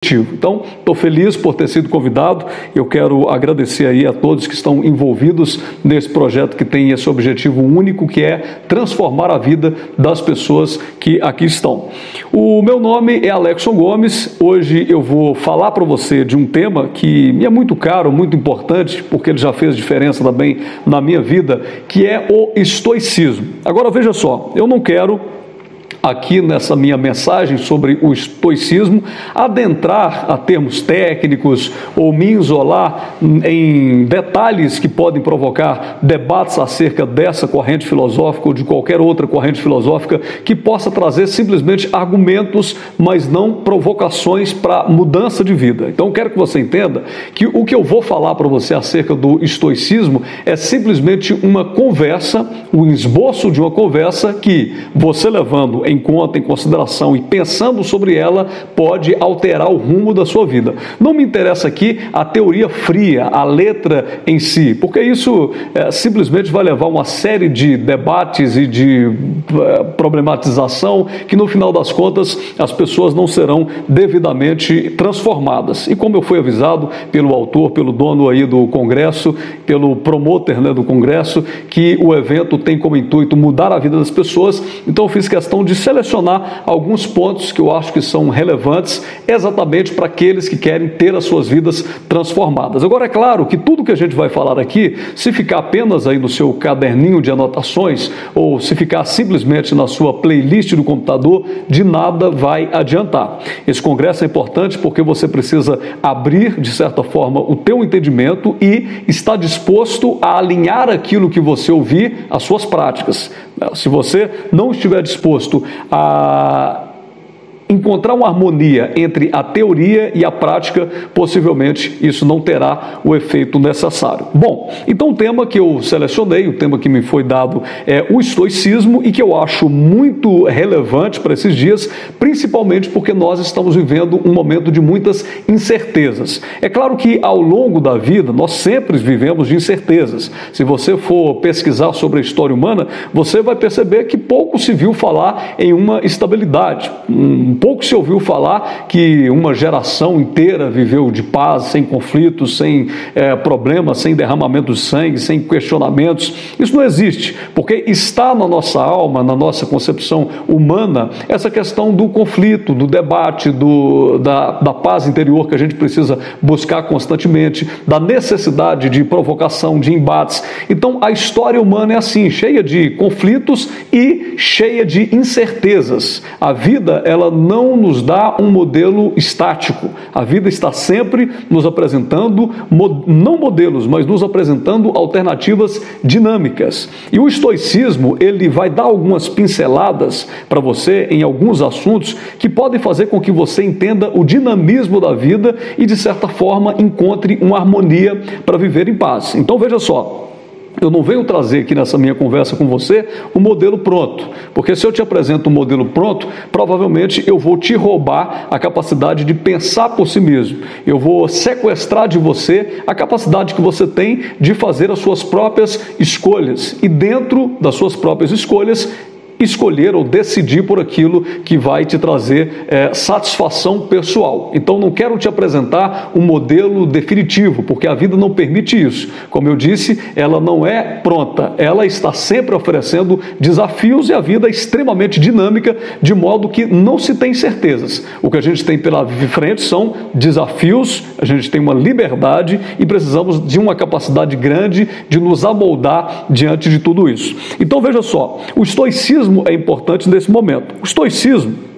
Então, estou feliz por ter sido convidado. Eu quero agradecer aí a todos que estão envolvidos nesse projeto que tem esse objetivo único, que é transformar a vida das pessoas que aqui estão. O meu nome é Alexson Gomes. Hoje eu vou falar para você de um tema que me é muito caro, muito importante, porque ele já fez diferença também na minha vida, que é o estoicismo. Agora veja só, eu não quero aqui nessa minha mensagem sobre o estoicismo adentrar a termos técnicos ou me isolar em detalhes que podem provocar debates acerca dessa corrente filosófica ou de qualquer outra corrente filosófica que possa trazer simplesmente argumentos, mas não provocações para mudança de vida. Então eu quero que você entenda que o que eu vou falar para você acerca do estoicismo é simplesmente uma conversa, um esboço de uma conversa que você levando em conta, em consideração e pensando sobre ela, pode alterar o rumo da sua vida. Não me interessa aqui a teoria fria, a letra em si, porque isso simplesmente vai levar uma série de debates e de problematização que no final das contas as pessoas não serão devidamente transformadas. E como eu fui avisado pelo autor, pelo dono aí do Congresso, pelo promotor, né, do Congresso, que o evento tem como intuito mudar a vida das pessoas, então eu fiz questão de selecionar alguns pontos que eu acho que são relevantes exatamente para aqueles que querem ter as suas vidas transformadas. Agora, é claro que tudo que a gente vai falar aqui, se ficar apenas aí no seu caderninho de anotações ou se ficar simplesmente na sua playlist do computador, de nada vai adiantar. Esse congresso é importante porque você precisa abrir, de certa forma, o teu entendimento e estar disposto a alinhar aquilo que você ouvir às suas práticas. Se você não estiver disposto a encontrar uma harmonia entre a teoria e a prática, possivelmente isso não terá o efeito necessário. Bom, então o tema que eu selecionei, o tema que me foi dado é o estoicismo e que eu acho muito relevante para esses dias, principalmente porque nós estamos vivendo um momento de muitas incertezas. É claro que ao longo da vida nós sempre vivemos de incertezas. Se você for pesquisar sobre a história humana, você vai perceber que pouco se viu falar em uma estabilidade. Pouco se ouviu falar que uma geração inteira viveu de paz, sem conflitos, sem problemas, sem derramamento de sangue, sem questionamentos. Isso não existe, porque está na nossa alma, na nossa concepção humana, essa questão do conflito, do debate, da paz interior que a gente precisa buscar constantemente, da necessidade de provocação, de embates. Então, a história humana é assim, cheia de conflitos e cheia de incertezas. A vida, ela não nos dá um modelo estático. A vida está sempre nos apresentando, não modelos, mas nos apresentando alternativas dinâmicas. E o estoicismo, ele vai dar algumas pinceladas para você em alguns assuntos que podem fazer com que você entenda o dinamismo da vida e, de certa forma, encontre uma harmonia para viver em paz. Então, veja só. Eu não venho trazer aqui nessa minha conversa com você um modelo pronto, porque se eu te apresento um modelo pronto, provavelmente eu vou te roubar a capacidade de pensar por si mesmo. Eu vou sequestrar de você a capacidade que você tem de fazer as suas próprias escolhas e dentro das suas próprias escolhas, escolher ou decidir por aquilo que vai te trazer satisfação pessoal. Então não quero te apresentar um modelo definitivo, porque a vida não permite isso. Como eu disse, ela não é pronta, ela está sempre oferecendo desafios e a vida é extremamente dinâmica, de modo que não se tem certezas. O que a gente tem pela frente são desafios, a gente tem uma liberdade e precisamos de uma capacidade grande de nos amoldar diante de tudo isso. Então veja só, o estoicismo é importante nesse momento. O estoicismo,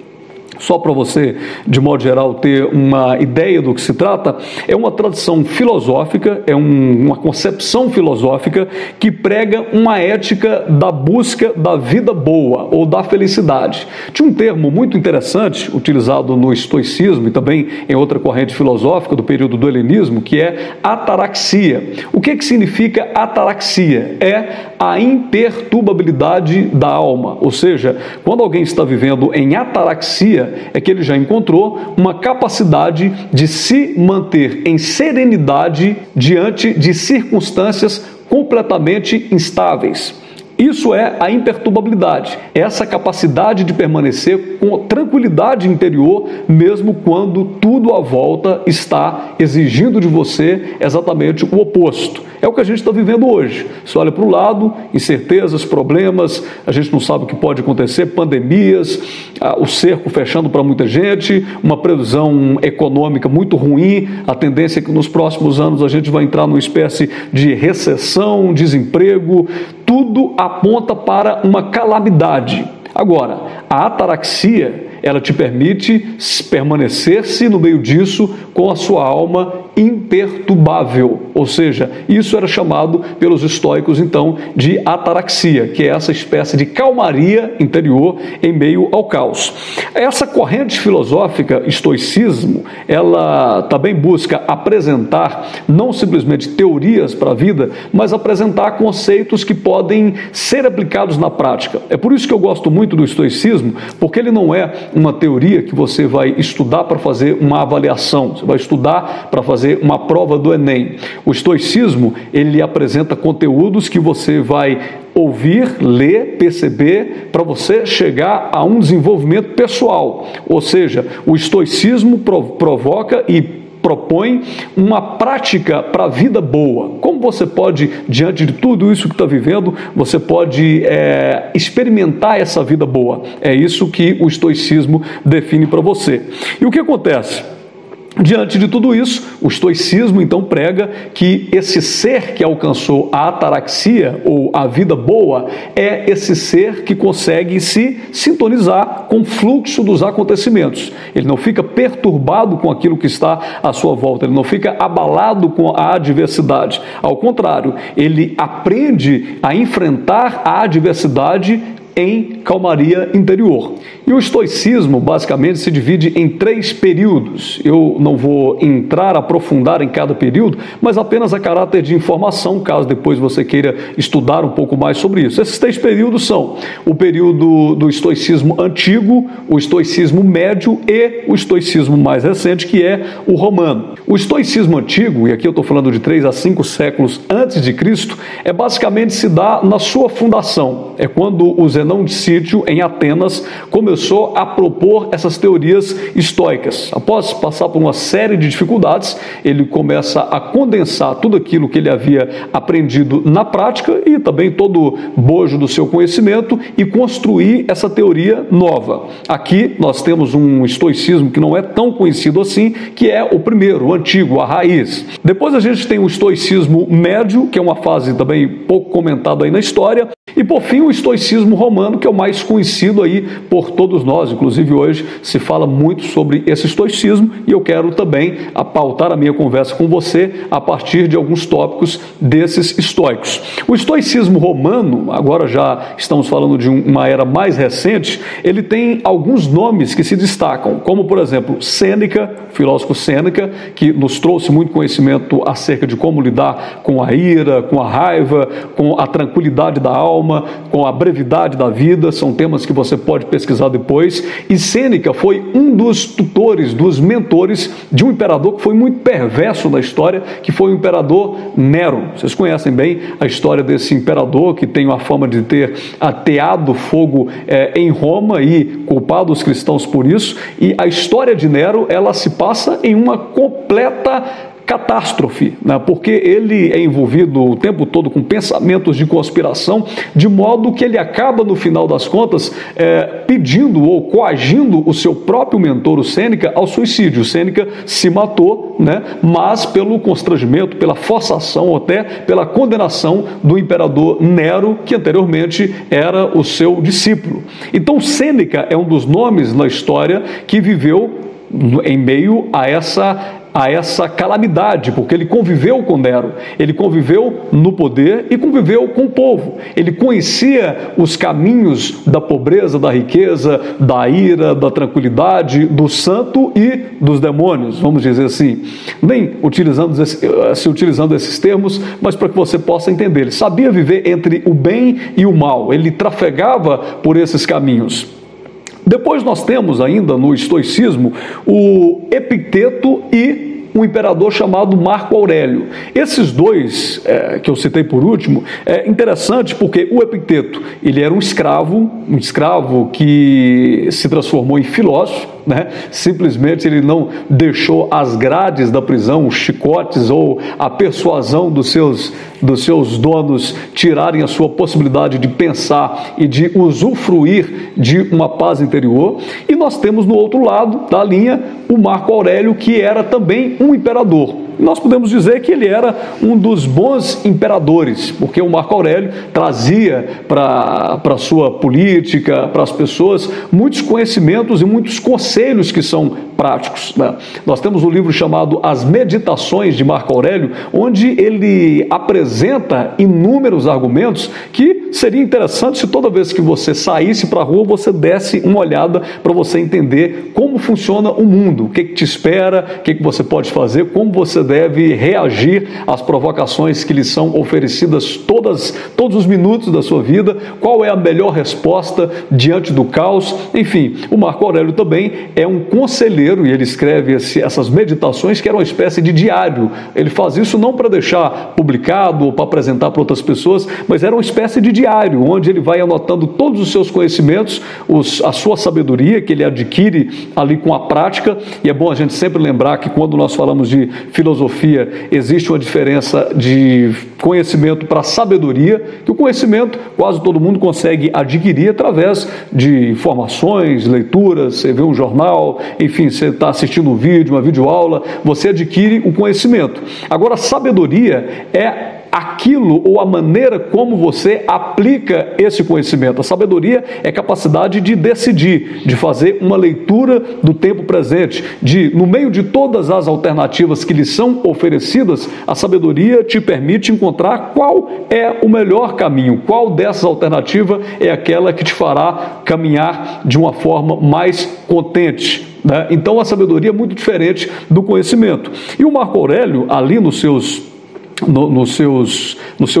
só para você, de modo geral, ter uma ideia do que se trata, é uma tradição filosófica, é uma concepção filosófica que prega uma ética da busca da vida boa ou da felicidade. Tinha um termo muito interessante, utilizado no estoicismo e também em outra corrente filosófica do período do helenismo, que é ataraxia. O que significa ataraxia? É a imperturbabilidade da alma, ou seja, quando alguém está vivendo em ataraxia, é que ele já encontrou uma capacidade de se manter em serenidade diante de circunstâncias completamente instáveis. Isso é a imperturbabilidade, essa capacidade de permanecer com tranquilidade interior, mesmo quando tudo à volta está exigindo de você exatamente o oposto. É o que a gente está vivendo hoje. Você olha para o lado, incertezas, problemas, a gente não sabe o que pode acontecer, pandemias, o cerco fechando para muita gente, uma previsão econômica muito ruim, a tendência é que nos próximos anos a gente vai entrar numa espécie de recessão, desemprego, tudo aponta para uma calamidade. Agora, a ataraxia, ela te permite permanecer-se no meio disso com a sua alma imperturbável, ou seja, isso era chamado pelos estoicos então de ataraxia, que é essa espécie de calmaria interior em meio ao caos. Essa corrente filosófica, estoicismo, ela também busca apresentar não simplesmente teorias para a vida, mas apresentar conceitos que podem ser aplicados na prática. É por isso que eu gosto muito do estoicismo, porque ele não é uma teoria que você vai estudar para fazer uma avaliação, você vai estudar para fazer uma prova do Enem. O estoicismo, ele apresenta conteúdos que você vai ouvir, ler, perceber, para você chegar a um desenvolvimento pessoal. Ou seja, o estoicismo provoca e propõe uma prática para a vida boa. Como você pode, diante de tudo isso que está vivendo, você pode experimentar essa vida boa? É isso que o estoicismo define para você. E o que acontece? Diante de tudo isso, o estoicismo então prega que esse ser que alcançou a ataraxia ou a vida boa é esse ser que consegue se sintonizar com o fluxo dos acontecimentos. Ele não fica perturbado com aquilo que está à sua volta, ele não fica abalado com a adversidade. Ao contrário, ele aprende a enfrentar a adversidade em calmaria interior. E o estoicismo basicamente se divide em 3 períodos. Eu não vou aprofundar em cada período, mas apenas a caráter de informação, caso depois você queira estudar um pouco mais sobre isso. Esses 3 períodos são o período do estoicismo antigo, o estoicismo médio e o estoicismo mais recente, que é o romano. O estoicismo antigo, e aqui eu estou falando de 3 a 5 séculos antes de Cristo, basicamente se dá na sua fundação. É quando o Zenão de Sítio, em Atenas, começou a propor essas teorias estoicas. Após passar por uma série de dificuldades, ele começa a condensar tudo aquilo que ele havia aprendido na prática e também todo o bojo do seu conhecimento e construir essa teoria nova. Aqui nós temos um estoicismo que não é tão conhecido assim, que é o primeiro, o antigo, a raiz. Depois a gente tem o estoicismo médio, que é uma fase também pouco comentada aí na história, e por fim o estoicismo romano, que é o mais conhecido aí por todos nós. Inclusive hoje se fala muito sobre esse estoicismo e eu quero também pautar a minha conversa com você a partir de alguns tópicos desses estoicos. O estoicismo romano, agora já estamos falando de uma era mais recente, ele tem alguns nomes que se destacam, como por exemplo Sêneca, filósofo Sêneca, que nos trouxe muito conhecimento acerca de como lidar com a ira, com a raiva, com a tranquilidade da alma, com a brevidade da vida. São temas que você pode pesquisar depois. E Sêneca foi um dos tutores, dos mentores de um imperador que foi muito perverso na história, que foi o imperador Nero. Vocês conhecem bem a história desse imperador que tem a fama de ter ateado fogo em Roma e culpado os cristãos por isso. E a história de Nero, ela se passa em uma completa catástrofe, né? Porque ele é envolvido o tempo todo com pensamentos de conspiração, de modo que ele acaba, no final das contas, pedindo ou coagindo o seu próprio mentor, o Sêneca, ao suicídio. O Sêneca se matou, né? Mas pelo constrangimento, pela forçação, ou até pela condenação do imperador Nero, que anteriormente era o seu discípulo. Então, Sêneca é um dos nomes na história que viveu em meio a essa calamidade, porque ele conviveu com Nero, ele conviveu no poder e conviveu com o povo. Ele conhecia os caminhos da pobreza, da riqueza, da ira, da tranquilidade, do santo e dos demônios, vamos dizer assim. Nem utilizando esses termos, mas para que você possa entender. Ele sabia viver entre o bem e o mal, ele trafegava por esses caminhos. Depois nós temos ainda no estoicismo o Epicteto e um imperador chamado Marco Aurélio. Esses dois, que eu citei por último, é interessante porque o Epicteto, ele era um escravo que se transformou em filósofo, né? Simplesmente ele não deixou as grades da prisão, os chicotes ou a persuasão dos seus donos tirarem a sua possibilidade de pensar e de usufruir de uma paz interior. E nós temos no outro lado da linha o Marco Aurélio, que era também um imperador. Nós podemos dizer que ele era um dos bons imperadores, porque o Marco Aurélio trazia para a sua política, para as pessoas, muitos conhecimentos e muitos conselhos que são práticos, né? Nós temos um livro chamado As Meditações de Marco Aurélio, onde ele apresenta inúmeros argumentos que seria interessante se toda vez que você saísse para a rua, você desse uma olhada para você entender como funciona o mundo, o que te espera, o que você pode fazer, como você deve reagir às provocações que lhe são oferecidas todos os minutos da sua vida, qual é a melhor resposta diante do caos. Enfim, o Marco Aurélio também é um conselheiro e ele escreve essas meditações que eram uma espécie de diário. Ele faz isso não para deixar publicado ou para apresentar para outras pessoas, mas era uma espécie de diário, onde ele vai anotando todos os seus conhecimentos, a sua sabedoria que ele adquire ali com a prática. E é bom a gente sempre lembrar que quando nós falamos de filosofia, existe uma diferença de conhecimento para sabedoria, que o conhecimento quase todo mundo consegue adquirir através de informações, leituras, você vê um jornal, enfim, você está assistindo um vídeo, uma videoaula, você adquire o conhecimento. Agora, sabedoria é aquilo ou a maneira como você aplica esse conhecimento. A sabedoria é capacidade de decidir, de fazer uma leitura do tempo presente, no meio de todas as alternativas que lhe são oferecidas, a sabedoria te permite encontrar qual é o melhor caminho, qual dessas alternativas é aquela que te fará caminhar de uma forma mais contente, né? Então a sabedoria é muito diferente do conhecimento. E o Marco Aurélio, ali no seu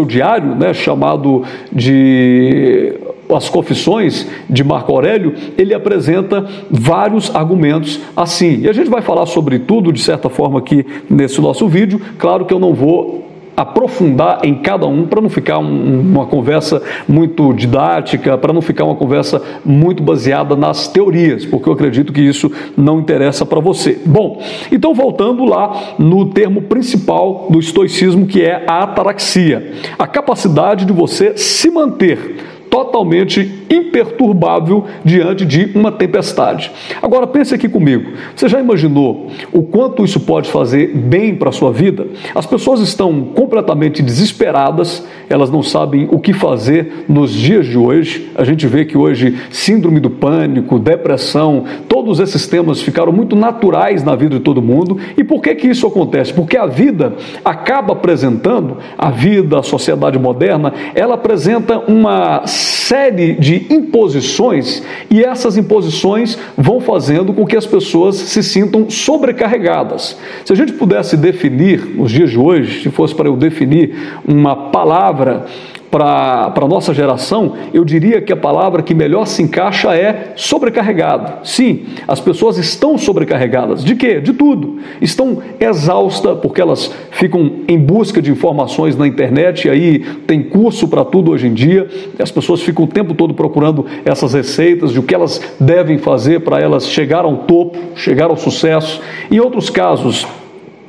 diário, né, chamado de As Confissões de Marco Aurélio, ele apresenta vários argumentos assim. E a gente vai falar sobre tudo, de certa forma, aqui nesse nosso vídeo. Claro que eu não vou aprofundar em cada um para não ficar uma conversa muito didática, para não ficar uma conversa muito baseada nas teorias, porque eu acredito que isso não interessa para você. Bom, então voltando lá no termo principal do estoicismo, que é a ataraxia, a capacidade de você se manter totalmente imperturbável diante de uma tempestade. Agora pense aqui comigo, você já imaginou o quanto isso pode fazer bem para a sua vida? As pessoas estão completamente desesperadas, elas não sabem o que fazer nos dias de hoje. A gente vê que hoje síndrome do pânico, depressão, todos esses temas ficaram muito naturais na vida de todo mundo. E por que isso acontece? Porque a vida acaba apresentando, a sociedade moderna, ela apresenta uma série de imposições, e essas imposições vão fazendo com que as pessoas se sintam sobrecarregadas. Se a gente pudesse definir, nos dias de hoje, se fosse para eu definir uma palavra para a nossa geração, eu diria que a palavra que melhor se encaixa é sobrecarregado. Sim, as pessoas estão sobrecarregadas. De quê? De tudo. Estão exaustas porque elas ficam em busca de informações na internet, e aí tem curso para tudo hoje em dia. As pessoas ficam o tempo todo procurando essas receitas de o que elas devem fazer para elas chegar ao topo, chegar ao sucesso. Em outros casos,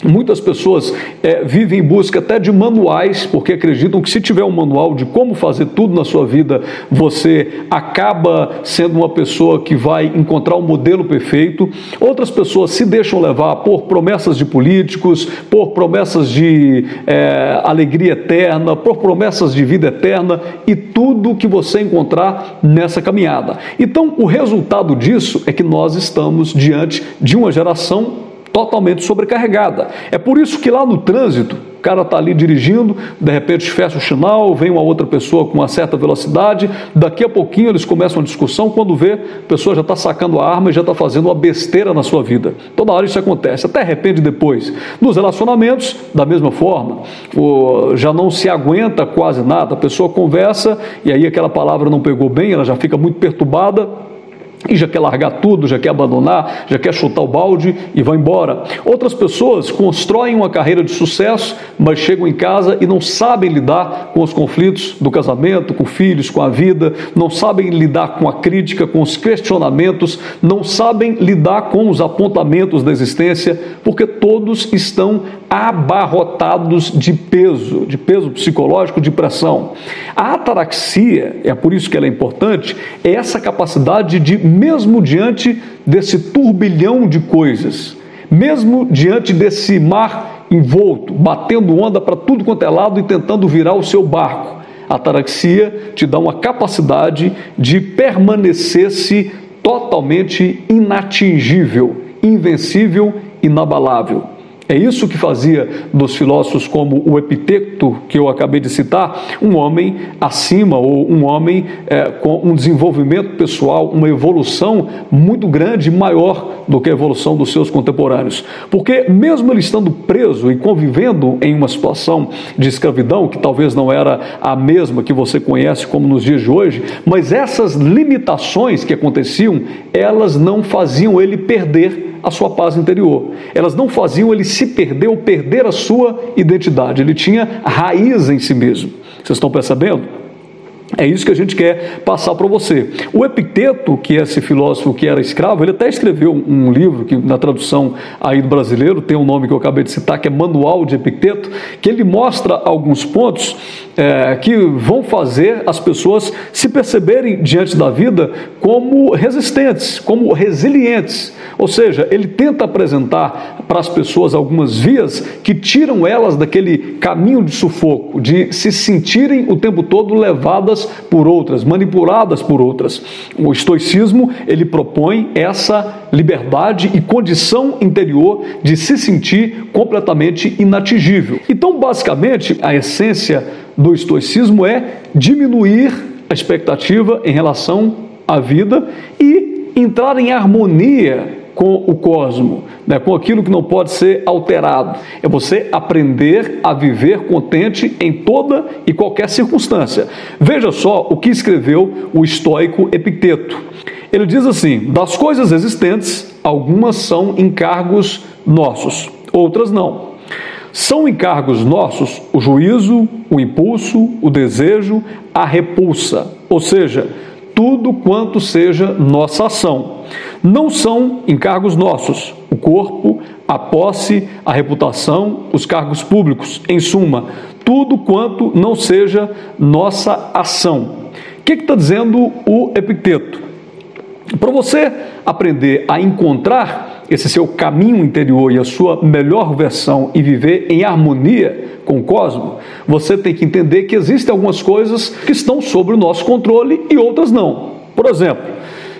muitas pessoas vivem em busca até de manuais, porque acreditam que se tiver um manual de como fazer tudo na sua vida, você acaba sendo uma pessoa que vai encontrar um modelo perfeito. Outras pessoas se deixam levar por promessas de políticos, por promessas de alegria eterna, por promessas de vida eterna e tudo que você encontrar nessa caminhada. Então, o resultado disso é que nós estamos diante de uma geração totalmente sobrecarregada. É por isso que lá no trânsito, o cara está ali dirigindo, de repente fecha o sinal, vem uma outra pessoa com uma certa velocidade, daqui a pouquinho eles começam uma discussão, quando vê, a pessoa já está sacando a arma e já está fazendo uma besteira na sua vida. Toda hora isso acontece, até arrepende depois. Nos relacionamentos, da mesma forma, já não se aguenta quase nada, a pessoa conversa e aí aquela palavra não pegou bem, ela já fica muito perturbada, e já quer largar tudo, já quer abandonar, já quer chutar o balde e vai embora. Outras pessoas constroem uma carreira de sucesso, mas chegam em casa e não sabem lidar com os conflitos do casamento, com filhos, com a vida, não sabem lidar com a crítica, com os questionamentos, não sabem lidar com os apontamentos da existência, porque todos estão abarrotados de peso psicológico, de pressão. A ataraxia, é por isso que ela é importante, é essa capacidade de, mesmo diante desse turbilhão de coisas, mesmo diante desse mar envolto, batendo onda para tudo quanto é lado e tentando virar o seu barco, a ataraxia te dá uma capacidade de permanecer-se totalmente inatingível, invencível, inabalável. É isso que fazia dos filósofos como o Epicteto, que eu acabei de citar, um homem acima, ou um homem com um desenvolvimento pessoal, uma evolução muito grande, maior do que a evolução dos seus contemporâneos. Porque mesmo ele estando preso e convivendo em uma situação de escravidão, que talvez não era a mesma que você conhece como nos dias de hoje, mas essas limitações que aconteciam, elas não faziam ele perder a sua paz interior. Elas não faziam ele se perder ou perder a sua identidade. Ele tinha raiz em si mesmo. Vocês estão percebendo? É isso que a gente quer passar para você. O Epicteto, que é esse filósofo que era escravo, ele até escreveu um livro, que na tradução aí do brasileiro tem um nome que eu acabei de citar, que é Manual de Epicteto, que ele mostra alguns pontos que vão fazer as pessoas se perceberem diante da vida como resistentes, como resilientes. Ou seja, ele tenta apresentar para as pessoas algumas vias que tiram elas daquele caminho de sufoco, de se sentirem o tempo todo levadas por outras, manipuladas por outras. O estoicismo, ele propõe essa liberdade e condição interior de se sentir completamente inatingível. Então, basicamente, a essência do estoicismo é diminuir a expectativa em relação à vida e entrar em harmonia com o cosmo, com aquilo que não pode ser alterado. É você aprender a viver contente em toda e qualquer circunstância. Veja só o que escreveu o estoico Epicteto. Ele diz assim: das coisas existentes, algumas são encargos nossos, outras não. São encargos nossos o juízo, o impulso, o desejo, a repulsa, ou seja, tudo quanto seja nossa ação. Não são encargos nossos o corpo, a posse, a reputação, os cargos públicos, em suma, tudo quanto não seja nossa ação. O que está dizendo o Epicteto? Para você aprender a encontrar esse seu caminho interior e a sua melhor versão e viver em harmonia com o cosmos, você tem que entender que existem algumas coisas que estão sob o nosso controle e outras não. Por exemplo,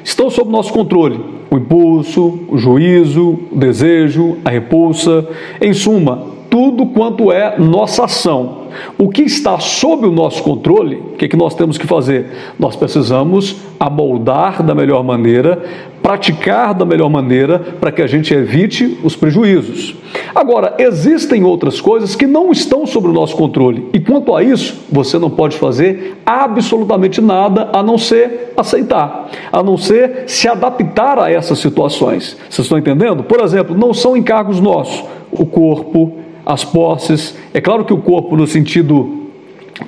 estão sob o nosso controle o impulso, o juízo, o desejo, a repulsa, em suma, tudo quanto é nossa ação. O que está sob o nosso controle, o que nós temos que fazer? Nós precisamos amoldar da melhor maneira, praticar da melhor maneira, para que a gente evite os prejuízos. Agora, existem outras coisas que não estão sob o nosso controle, e quanto a isso, você não pode fazer absolutamente nada a não ser aceitar, a não ser se adaptar a essas situações. Vocês estão entendendo? Por exemplo, não são encargos nossos o corpo, as posses. É claro que o corpo, no sentido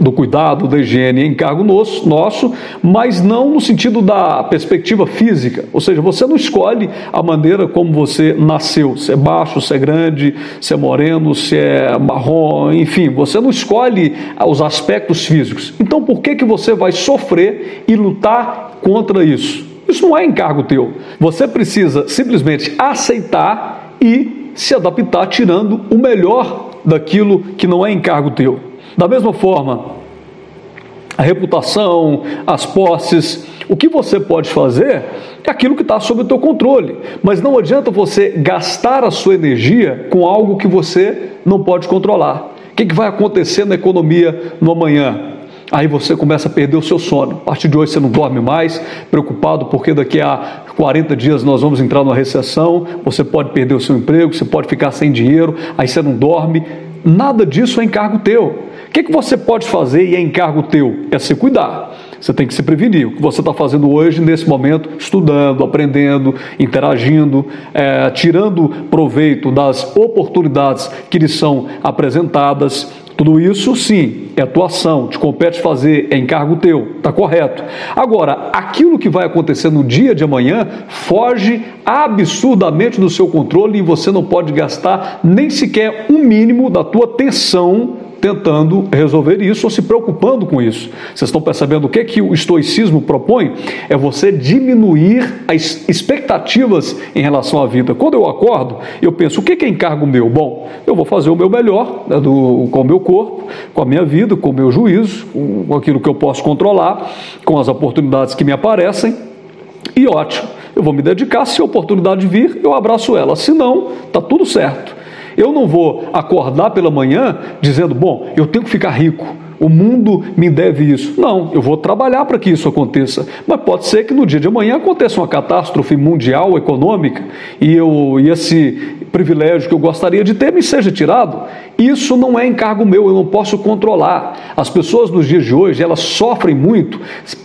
do cuidado, da higiene, é encargo nosso, mas não no sentido da perspectiva física. Ou seja, você não escolhe a maneira como você nasceu, se é baixo, se é grande, se é moreno, se é marrom, enfim, você não escolhe os aspectos físicos. Então, por que você vai sofrer e lutar contra isso? Isso não é encargo teu. Você precisa simplesmente aceitar e se adaptar, tirando o melhor daquilo que não é encargo teu. Da mesma forma, a reputação, as posses, o que você pode fazer é aquilo que está sob o teu controle, mas não adianta você gastar a sua energia com algo que você não pode controlar. O que vai acontecer na economia no amanhã? Aí você começa a perder o seu sono. A partir de hoje você não dorme mais, preocupado porque daqui a 40 dias nós vamos entrar numa recessão, você pode perder o seu emprego, você pode ficar sem dinheiro, aí você não dorme. Nada disso é encargo teu. O que você pode fazer e é encargo teu? É se cuidar. Você tem que se prevenir. O que você está fazendo hoje, nesse momento, estudando, aprendendo, interagindo, tirando proveito das oportunidades que lhe são apresentadas. Tudo isso, sim, é tua ação, te compete fazer, é encargo teu, está correto. Agora, aquilo que vai acontecer no dia de amanhã foge absurdamente do seu controle e você não pode gastar nem sequer um mínimo da tua atenção tentando resolver isso ou se preocupando com isso. Vocês estão percebendo o que o estoicismo propõe? É você diminuir as expectativas em relação à vida. Quando eu acordo, eu penso, o que é encargo meu? Bom, eu vou fazer o meu melhor, né, com o meu corpo, com a minha vida, com o meu juízo, com aquilo que eu posso controlar, com as oportunidades que me aparecem, e ótimo, eu vou me dedicar, se a oportunidade vir, eu abraço ela, se não, está tudo certo. Eu não vou acordar pela manhã dizendo, bom, eu tenho que ficar rico, o mundo me deve isso. Não, eu vou trabalhar para que isso aconteça. Mas pode ser que no dia de amanhã aconteça uma catástrofe mundial, econômica, e esse privilégio que eu gostaria de ter me seja tirado. Isso não é encargo meu, eu não posso controlar. As pessoas nos dias de hoje, elas sofrem muito,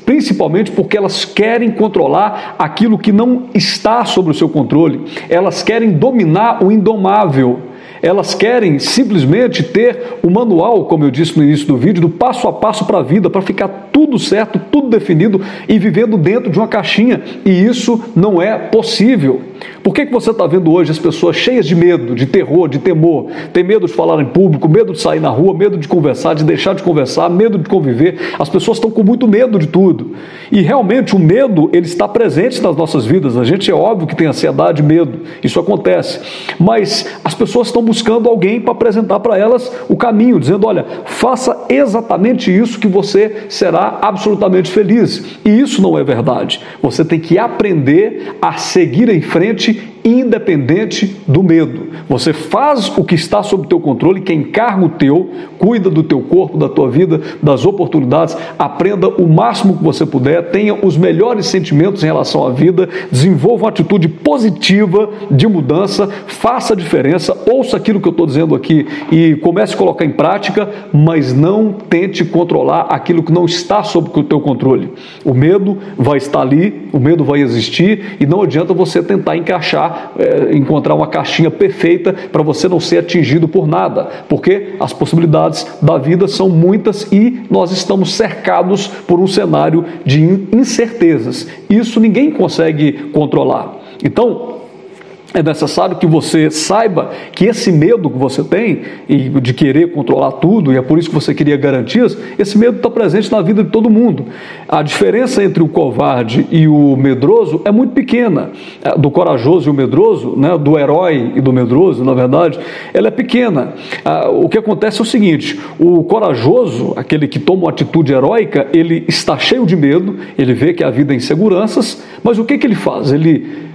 principalmente porque elas querem controlar aquilo que não está sob o seu controle. Elas querem dominar o indomável. Elas querem simplesmente ter o manual, como eu disse no início do vídeo, do passo a passo para a vida, para ficar tudo certo, tudo definido e vivendo dentro de uma caixinha. E isso não é possível. Por que você está vendo hoje as pessoas cheias de medo, de terror, de temor? Tem medo de falar em público, medo de sair na rua, medo de conversar, de deixar de conversar, medo de conviver. As pessoas estão com muito medo de tudo. E realmente o medo, ele está presente nas nossas vidas. A gente é óbvio que tem ansiedade, medo. Isso acontece. Mas as pessoas estão buscando alguém para apresentar para elas o caminho, dizendo, olha, faça exatamente isso que você será absolutamente feliz. E isso não é verdade. Você tem que aprender a seguir em frente independente do medo. Você faz o que está sob teu controle, que é encargo teu, cuida do teu corpo, da tua vida, das oportunidades, aprenda o máximo que você puder, tenha os melhores sentimentos em relação à vida, desenvolva uma atitude positiva de mudança, faça a diferença, ouça aquilo que eu estou dizendo aqui e comece a colocar em prática, mas não tente controlar aquilo que não está sob o teu controle. O medo vai estar ali, o medo vai existir e não adianta você tentar encontrar uma caixinha perfeita para você não ser atingido por nada, porque as possibilidades da vida são muitas e nós estamos cercados por um cenário de incertezas. Isso ninguém consegue controlar. Então, é necessário que você saiba que esse medo que você tem e de querer controlar tudo, e é por isso que você queria garantias, esse medo está presente na vida de todo mundo. A diferença entre o covarde e o medroso é muito pequena. Do corajoso e o medroso, né, do herói e do medroso, na verdade, ela é pequena. O que acontece é o seguinte, o corajoso, aquele que toma uma atitude heróica, ele está cheio de medo, ele vê que a vida é inseguranças, mas o que ele faz? Ele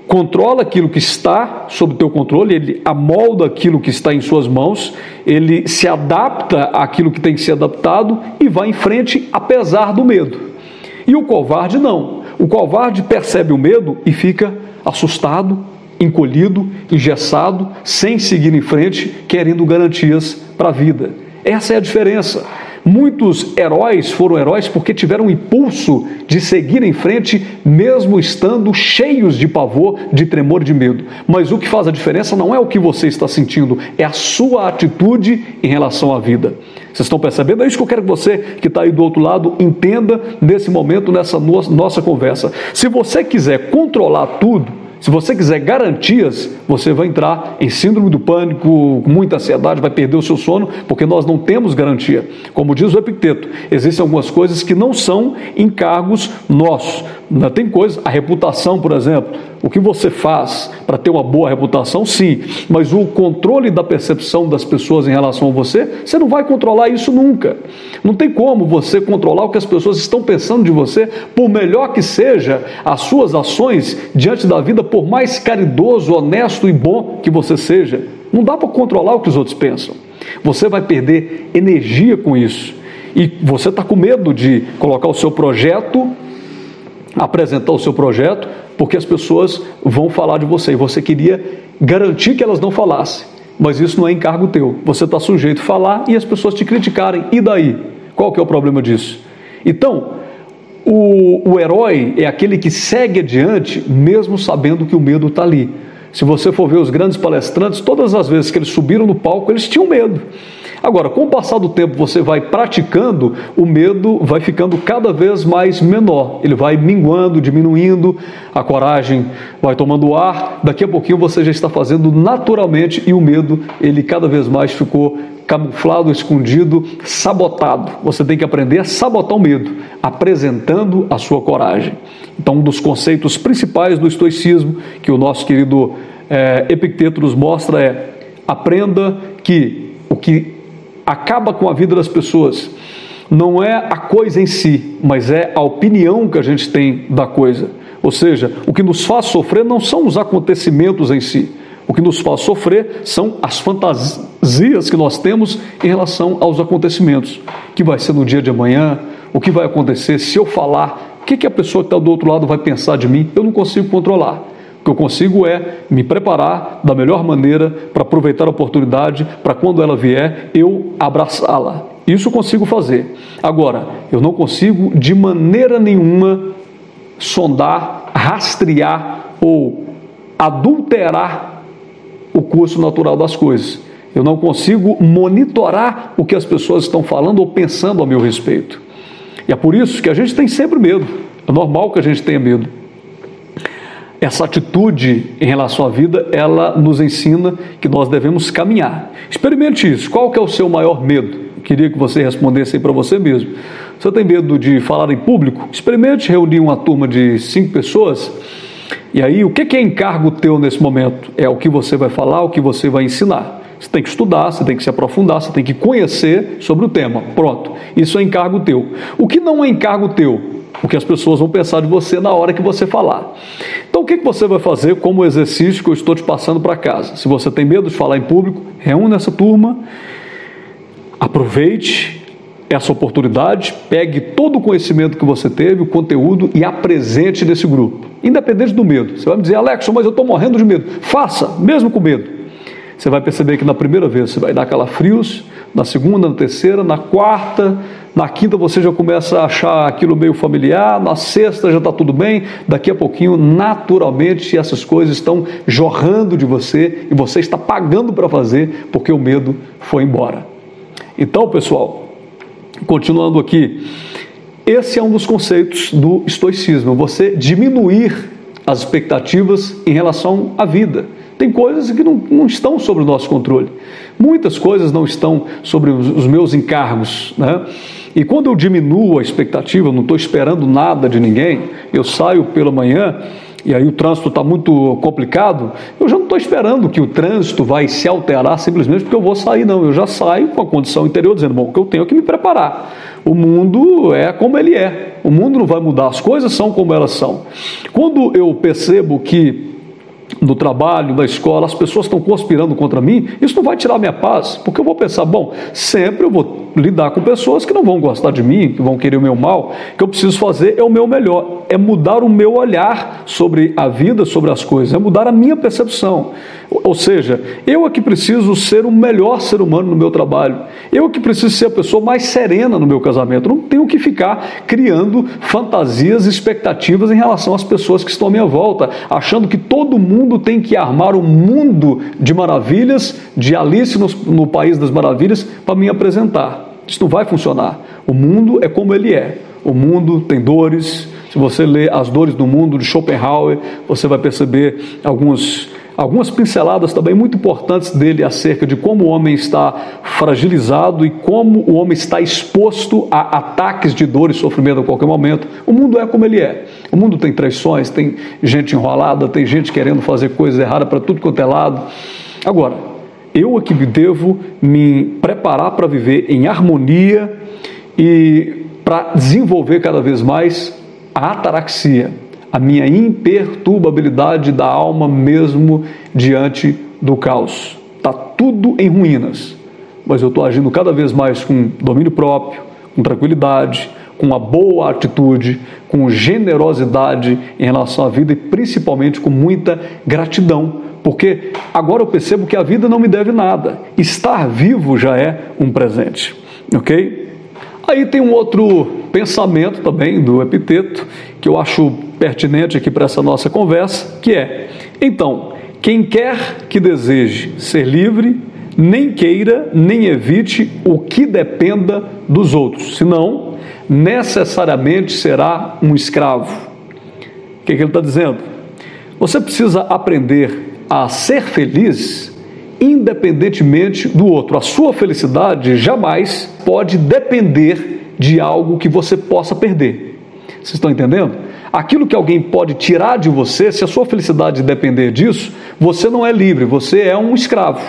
controla aquilo que está sob o teu controle, ele amolda aquilo que está em suas mãos, ele se adapta àquilo que tem que ser adaptado e vai em frente apesar do medo. E o covarde não. O covarde percebe o medo e fica assustado, encolhido, engessado, sem seguir em frente, querendo garantias para a vida. Essa é a diferença. Muitos heróis foram heróis porque tiveram o impulso de seguir em frente, mesmo estando cheios de pavor, de tremor e de medo. Mas o que faz a diferença não é o que você está sentindo, é a sua atitude em relação à vida. Vocês estão percebendo? É isso que eu quero que você, que está aí do outro lado, entenda nesse momento, nessa nossa conversa. Se você quiser controlar tudo, se você quiser garantias, você vai entrar em síndrome do pânico, com muita ansiedade, vai perder o seu sono, porque nós não temos garantia. Como diz o Epicteto, existem algumas coisas que não são encargos nossos. Tem coisas, a reputação, por exemplo, o que você faz para ter uma boa reputação, sim, mas o controle da percepção das pessoas em relação a você, você não vai controlar isso nunca. Não tem como você controlar o que as pessoas estão pensando de você, por melhor que seja as suas ações diante da vida, por mais caridoso, honesto e bom que você seja. Não dá para controlar o que os outros pensam. Você vai perder energia com isso. E você está com medo de colocar o seu projeto, apresentar o seu projeto, porque as pessoas vão falar de você. E você queria garantir que elas não falassem. Mas isso não é encargo teu. Você está sujeito a falar e as pessoas te criticarem. E daí? Qual que é o problema disso? Então, O herói é aquele que segue adiante, mesmo sabendo que o medo está ali. Se você for ver os grandes palestrantes, todas as vezes que eles subiram no palco, eles tinham medo. Agora, com o passar do tempo, você vai praticando, o medo vai ficando cada vez mais menor. Ele vai minguando, diminuindo, a coragem vai tomando ar. Daqui a pouquinho você já está fazendo naturalmente e o medo, ele cada vez mais ficou camuflado, escondido, sabotado. Você tem que aprender a sabotar o medo, apresentando a sua coragem. Então, um dos conceitos principais do estoicismo que o nosso querido Epicteto nos mostra é: aprenda que o que acaba com a vida das pessoas não é a coisa em si, mas é a opinião que a gente tem da coisa. Ou seja, o que nos faz sofrer não são os acontecimentos em si. O que nos faz sofrer são as fantasias que nós temos em relação aos acontecimentos. O que vai ser no dia de amanhã? O que vai acontecer se eu falar? O que a pessoa que está do outro lado vai pensar de mim? Eu não consigo controlar. O que eu consigo é me preparar da melhor maneira para aproveitar a oportunidade, para quando ela vier, eu abraçá-la. Isso eu consigo fazer. Agora, eu não consigo de maneira nenhuma sondar, rastrear ou adulterar o curso natural das coisas. Eu não consigo monitorar o que as pessoas estão falando ou pensando a meu respeito. E é por isso que a gente tem sempre medo. É normal que a gente tenha medo. Essa atitude em relação à vida, ela nos ensina que nós devemos caminhar. Experimente isso. Qual que é o seu maior medo? Eu queria que você respondesse aí para você mesmo. Você tem medo de falar em público? Experimente reunir uma turma de 5 pessoas. E aí, o que é encargo teu nesse momento? É o que você vai falar, o que você vai ensinar. Você tem que estudar, você tem que se aprofundar, você tem que conhecer sobre o tema. Pronto. Isso é encargo teu. O que não é encargo teu? O que as pessoas vão pensar de você na hora que você falar. Então, o que você vai fazer como exercício que eu estou te passando para casa? Se você tem medo de falar em público, reúne essa turma, aproveite essa oportunidade, pegue todo o conhecimento que você teve, o conteúdo, e apresente nesse grupo, independente do medo. Você vai me dizer: Alex, mas eu estou morrendo de medo. Faça, mesmo com medo. Você vai perceber que na primeira vez você vai dar calafrios, na segunda, na terceira, na quarta, na quinta você já começa a achar aquilo meio familiar, na sexta já está tudo bem, daqui a pouquinho, naturalmente, essas coisas estão jorrando de você e você está pagando para fazer porque o medo foi embora. Então, pessoal, continuando aqui, esse é um dos conceitos do estoicismo, você diminuir as expectativas em relação à vida. Tem coisas que não estão sobre o nosso controle. Muitas coisas não estão sobre os meus encargos, né? E quando eu diminuo a expectativa, eu não estou esperando nada de ninguém, eu saio pela manhã e aí o trânsito está muito complicado, eu já não estou esperando que o trânsito vai se alterar simplesmente porque eu vou sair, não. Eu já saio com a condição interior dizendo: bom, que eu tenho que me preparar. O mundo é como ele é. O mundo não vai mudar, as coisas são como elas são. Quando eu percebo que no trabalho, na escola, as pessoas estão conspirando contra mim, isso não vai tirar minha paz, porque eu vou pensar: bom, sempre eu vou lidar com pessoas que não vão gostar de mim, que vão querer o meu mal. O que eu preciso fazer é o meu melhor, é mudar o meu olhar sobre a vida, sobre as coisas, é mudar a minha percepção. Ou seja, eu é que preciso ser o melhor ser humano no meu trabalho, eu é que preciso ser a pessoa mais serena no meu casamento. Eu não tenho que ficar criando fantasias, expectativas em relação às pessoas que estão à minha volta, achando que todo mundo tem que armar um mundo de maravilhas, de Alice no País das Maravilhas, para me apresentar. Isso não vai funcionar. O mundo é como ele é. O mundo tem dores. Se você ler As Dores do Mundo, de Schopenhauer, você vai perceber algumas pinceladas também muito importantes dele acerca de como o homem está fragilizado e como o homem está exposto a ataques de dor e sofrimento a qualquer momento. O mundo é como ele é. O mundo tem traições, tem gente enrolada, tem gente querendo fazer coisas erradas para tudo quanto é lado. Agora, eu aqui devo me preparar para viver em harmonia e para desenvolver cada vez mais a ataraxia, a minha imperturbabilidade da alma mesmo diante do caos. Está tudo em ruínas, mas eu estou agindo cada vez mais com domínio próprio, com tranquilidade, com uma boa atitude, com generosidade em relação à vida e principalmente com muita gratidão, porque agora eu percebo que a vida não me deve nada. Estar vivo já é um presente, ok? Aí tem um outro pensamento também do Epiteto, que eu acho pertinente aqui para essa nossa conversa, que é: então, quem quer que deseje ser livre, nem queira, nem evite o que dependa dos outros, senão necessariamente será um escravo. O que ele está dizendo? Você precisa aprender a ser feliz independentemente do outro. A sua felicidade jamais pode depender de algo que você possa perder. Vocês estão entendendo? Aquilo que alguém pode tirar de você, se a sua felicidade depender disso, você não é livre, você é um escravo.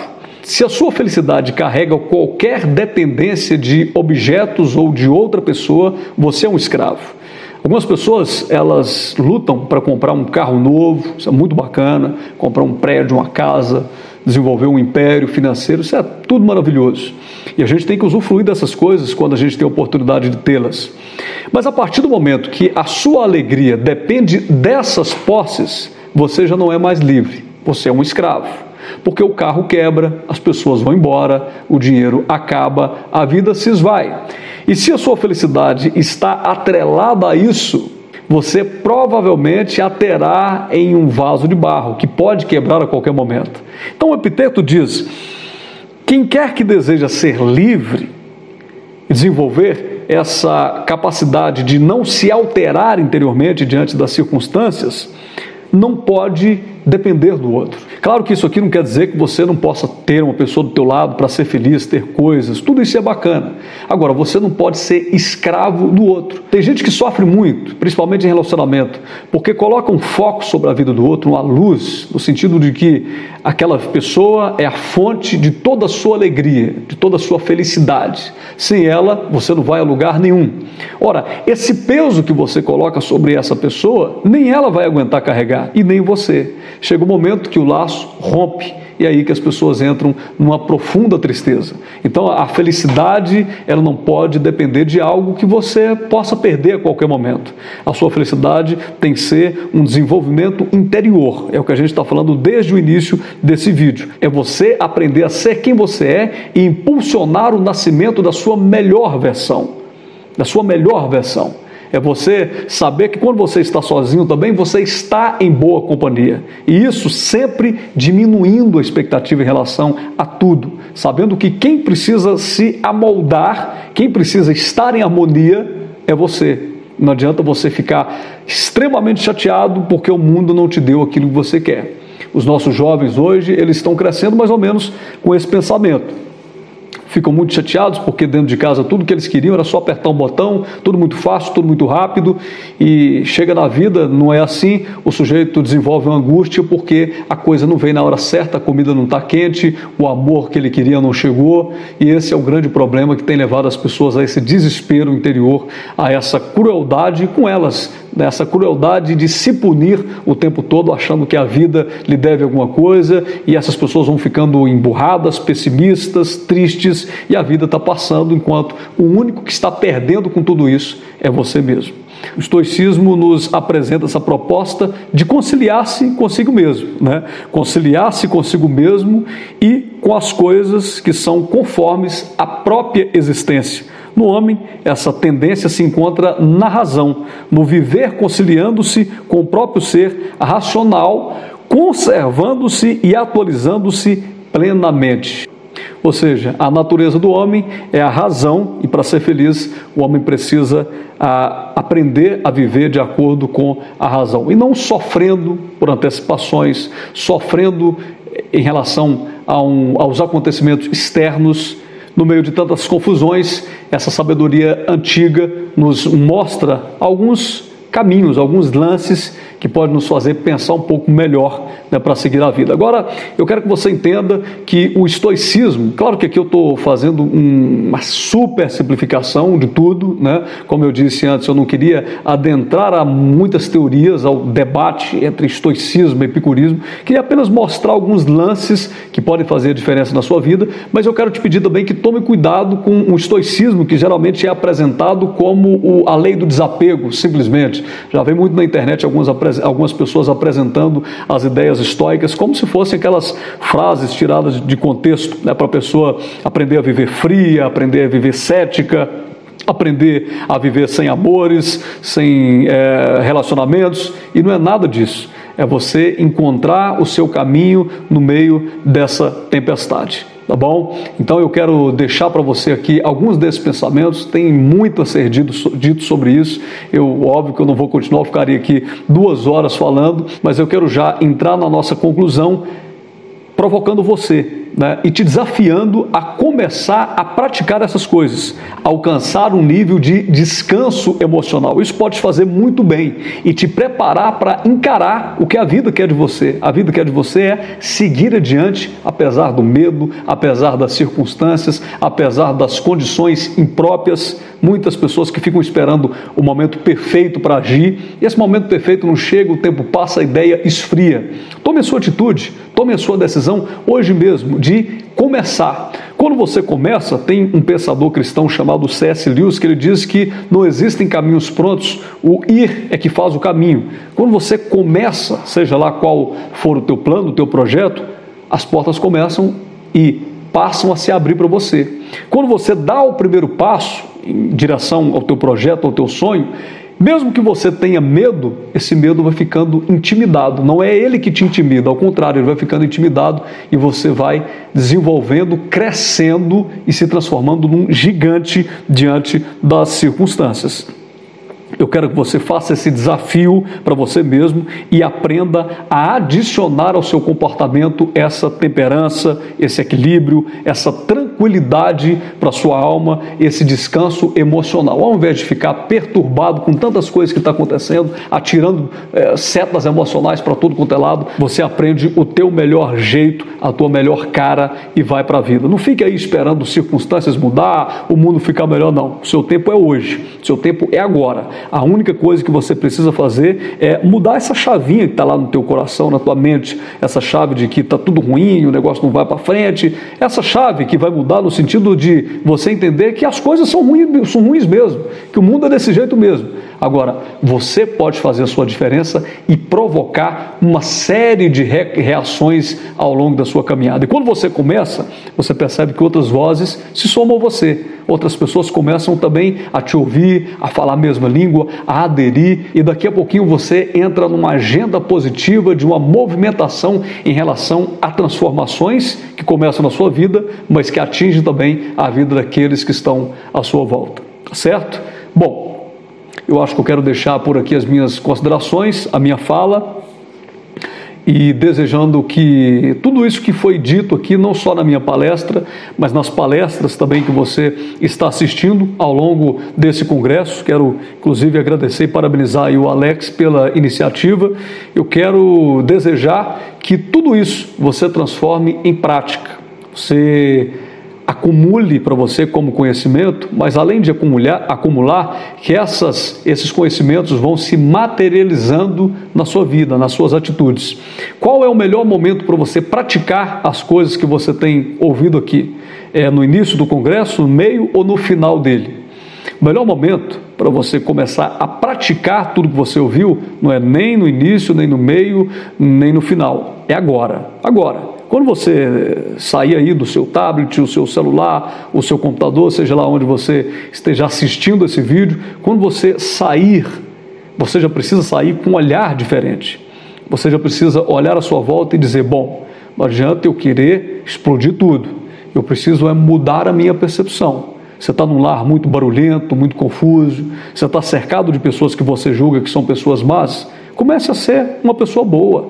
Se a sua felicidade carrega qualquer dependência de objetos ou de outra pessoa, você é um escravo. Algumas pessoas, elas lutam para comprar um carro novo, isso é muito bacana, comprar um prédio, uma casa, desenvolver um império financeiro, isso é tudo maravilhoso. E a gente tem que usufruir dessas coisas quando a gente tem a oportunidade de tê-las. Mas a partir do momento que a sua alegria depende dessas posses, você já não é mais livre, você é um escravo. Porque o carro quebra, as pessoas vão embora, o dinheiro acaba, a vida se esvai. E se a sua felicidade está atrelada a isso, você provavelmente a terá em um vaso de barro, que pode quebrar a qualquer momento. Então o Epiteto diz: quem quer que deseja ser livre e desenvolver essa capacidade de não se alterar interiormente diante das circunstâncias, não pode depender do outro. Claro que isso aqui não quer dizer que você não possa ter uma pessoa do teu lado para ser feliz, ter coisas, tudo isso é bacana. Agora, você não pode ser escravo do outro. Tem gente que sofre muito, principalmente em relacionamento, porque coloca um foco sobre a vida do outro, uma luz, no sentido de que aquela pessoa é a fonte de toda a sua alegria, de toda a sua felicidade. Sem ela, você não vai a lugar nenhum. Ora, esse peso que você coloca sobre essa pessoa, nem ela vai aguentar carregar, e nem você. Chega um momento que o laço rompe, e é aí que as pessoas entram numa profunda tristeza. Então a felicidade, ela não pode depender de algo que você possa perder a qualquer momento. A sua felicidade tem que ser um desenvolvimento interior, é o que a gente está falando desde o início desse vídeo. É você aprender a ser quem você é e impulsionar o nascimento da sua melhor versão, É você saber que quando você está sozinho também, você está em boa companhia. E isso sempre diminuindo a expectativa em relação a tudo. Sabendo que quem precisa se amoldar, quem precisa estar em harmonia é você. Não adianta você ficar extremamente chateado porque o mundo não te deu aquilo que você quer. Os nossos jovens hoje, eles estão crescendo mais ou menos com esse pensamento. Ficam muito chateados porque dentro de casa tudo que eles queriam era só apertar um botão, tudo muito fácil, tudo muito rápido, e chega na vida, não é assim, o sujeito desenvolve uma angústia porque a coisa não vem na hora certa, a comida não está quente, o amor que ele queria não chegou, e esse é o grande problema que tem levado as pessoas a esse desespero interior, a essa crueldade com elas, essa crueldade de se punir o tempo todo, achando que a vida lhe deve alguma coisa, e essas pessoas vão ficando emburradas, pessimistas, tristes, e a vida está passando enquanto o único que está perdendo com tudo isso é você mesmo. O estoicismo nos apresenta essa proposta de conciliar-se consigo mesmo, Conciliar-se consigo mesmo e com as coisas que são conformes à própria existência. No homem, essa tendência se encontra na razão, no viver conciliando-se com o próprio ser racional, conservando-se e atualizando-se plenamente. Ou seja, a natureza do homem é a razão, e para ser feliz, o homem precisa aprender a viver de acordo com a razão. E não sofrendo por antecipações, sofrendo em relação aos acontecimentos externos. No meio de tantas confusões, essa sabedoria antiga nos mostra alguns caminhos, alguns lances que podem nos fazer pensar um pouco melhor para seguir a vida. Agora, eu quero que você entenda que o estoicismo, claro que aqui eu estou fazendo uma super simplificação de tudo, Como eu disse antes, eu não queria adentrar a muitas teorias, ao debate entre estoicismo e epicurismo, queria apenas mostrar alguns lances que podem fazer a diferença na sua vida, mas eu quero te pedir também que tome cuidado com o estoicismo, que geralmente é apresentado como a lei do desapego, simplesmente. Já vem muito na internet algumas pessoas apresentando as ideias estoicas como se fossem aquelas frases tiradas de contexto, para a pessoa aprender a viver fria, aprender a viver cética, aprender a viver sem amores, sem relacionamentos, e não é nada disso. É você encontrar o seu caminho no meio dessa tempestade. Tá bom? Então eu quero deixar para você aqui alguns desses pensamentos. Tem muito a ser dito sobre isso. Óbvio que eu não vou continuar, eu ficaria aqui 2 horas falando, mas eu quero já entrar na nossa conclusão, provocando você, né, e te desafiando a começar a praticar essas coisas, alcançar um nível de descanso emocional. Isso pode te fazer muito bem e te preparar para encarar o que a vida quer de você. A vida quer de você é seguir adiante, apesar do medo, apesar das circunstâncias, apesar das condições impróprias. Muitas pessoas que ficam esperando o momento perfeito para agir, e esse momento perfeito não chega, o tempo passa, a ideia esfria. Tome a sua atitude, tome a sua decisão hoje mesmo de começar. Quando você começa, tem um pensador cristão chamado C.S. Lewis, que ele diz que não existem caminhos prontos, o ir é que faz o caminho. Quando você começa, seja lá qual for o teu plano, o teu projeto, as portas começam e passam a se abrir para você. Quando você dá o primeiro passo em direção ao teu projeto, ao teu sonho, mesmo que você tenha medo, esse medo vai ficando intimidado. Não é ele que te intimida, ao contrário, ele vai ficando intimidado e você vai desenvolvendo, crescendo e se transformando num gigante diante das circunstâncias. Eu quero que você faça esse desafio para você mesmo e aprenda a adicionar ao seu comportamento essa temperança, esse equilíbrio, essa tranquilidade para a sua alma, esse descanso emocional. Ao invés de ficar perturbado com tantas coisas que estão acontecendo, atirando setas emocionais para tudo quanto é lado, você aprende o teu melhor jeito, a tua melhor cara e vai para a vida. Não fique aí esperando circunstâncias mudar, o mundo ficar melhor, não. O seu tempo é hoje, o seu tempo é agora. A única coisa que você precisa fazer é mudar essa chavinha que está lá no teu coração, na tua mente, essa chave de que está tudo ruim, o negócio não vai para frente, essa chave que vai mudar no sentido de você entender que as coisas são ruins mesmo, que o mundo é desse jeito mesmo. Agora, você pode fazer a sua diferença e provocar uma série de reações ao longo da sua caminhada. E quando você começa, você percebe que outras vozes se somam a você. Outras pessoas começam também a te ouvir, a falar a mesma língua, a aderir, e daqui a pouquinho você entra numa agenda positiva de uma movimentação em relação a transformações que começam na sua vida, mas que atingem também a vida daqueles que estão à sua volta. Certo? Bom, eu acho que eu quero deixar por aqui as minhas considerações, a minha fala, e desejando que tudo isso que foi dito aqui, não só na minha palestra, mas nas palestras também que você está assistindo ao longo desse congresso. Quero, inclusive, agradecer e parabenizar aí o Alex pela iniciativa. Eu quero desejar que tudo isso você transforme em prática. Você acumule para você como conhecimento, mas além de acumular, que esses conhecimentos vão se materializando na sua vida, nas suas atitudes. Qual é o melhor momento para você praticar as coisas que você tem ouvido aqui? É no início do congresso, no meio ou no final dele? O melhor momento para você começar a praticar tudo que você ouviu não é nem no início, nem no meio, nem no final. É agora. Agora. Quando você sair aí do seu tablet, o seu celular, o seu computador, seja lá onde você esteja assistindo esse vídeo, quando você sair, você já precisa sair com um olhar diferente. Você já precisa olhar à sua volta e dizer, bom, não adianta eu querer explodir tudo. Eu preciso mudar a minha percepção. Você está num lar muito barulhento, muito confuso, você está cercado de pessoas que você julga que são pessoas más, comece a ser uma pessoa boa.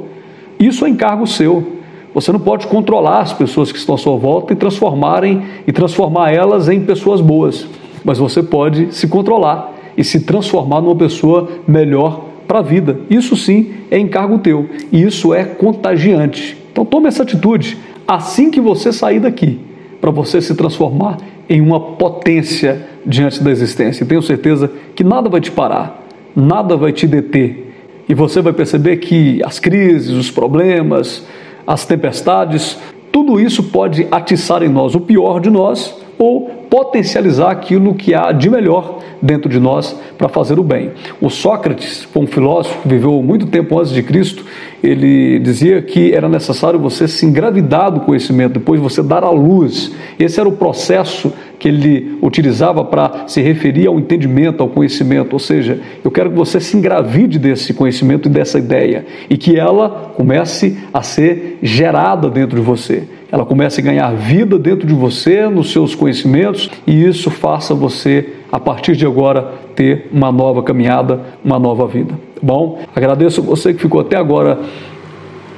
Isso é encargo seu. Você não pode controlar as pessoas que estão à sua volta e transformar elas em pessoas boas. Mas você pode se controlar e se transformar numa pessoa melhor para a vida. Isso sim é encargo teu. E isso é contagiante. Então tome essa atitude assim que você sair daqui, para você se transformar em uma potência diante da existência. E tenho certeza que nada vai te parar, nada vai te deter. E você vai perceber que as crises, os problemas, as tempestades, tudo isso pode atiçar em nós o pior de nós ou potencializar aquilo que há de melhor dentro de nós para fazer o bem. O Sócrates foi um filósofo que viveu muito tempo antes de Cristo. Ele dizia que era necessário você se engravidar do conhecimento, depois você dar à luz. Esse era o processo que ele utilizava para se referir ao entendimento, ao conhecimento. Ou seja, eu quero que você se engravide desse conhecimento e dessa ideia e que ela comece a ser gerada dentro de você. Ela comece a ganhar vida dentro de você, nos seus conhecimentos, e isso faça você, a partir de agora, ter uma nova caminhada, uma nova vida. Bom, agradeço a você que ficou até agora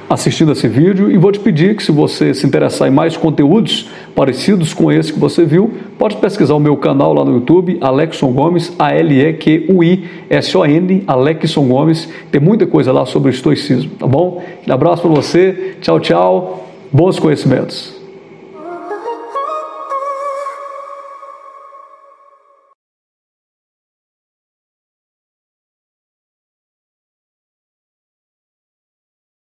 assistindo esse vídeo e vou te pedir que, se você se interessar em mais conteúdos parecidos com esse que você viu, pode pesquisar o meu canal lá no YouTube, Alexson Gomes, Alequison, Alexson Gomes. Tem muita coisa lá sobre o estoicismo, tá bom? Um abraço para você, tchau, tchau, bons conhecimentos.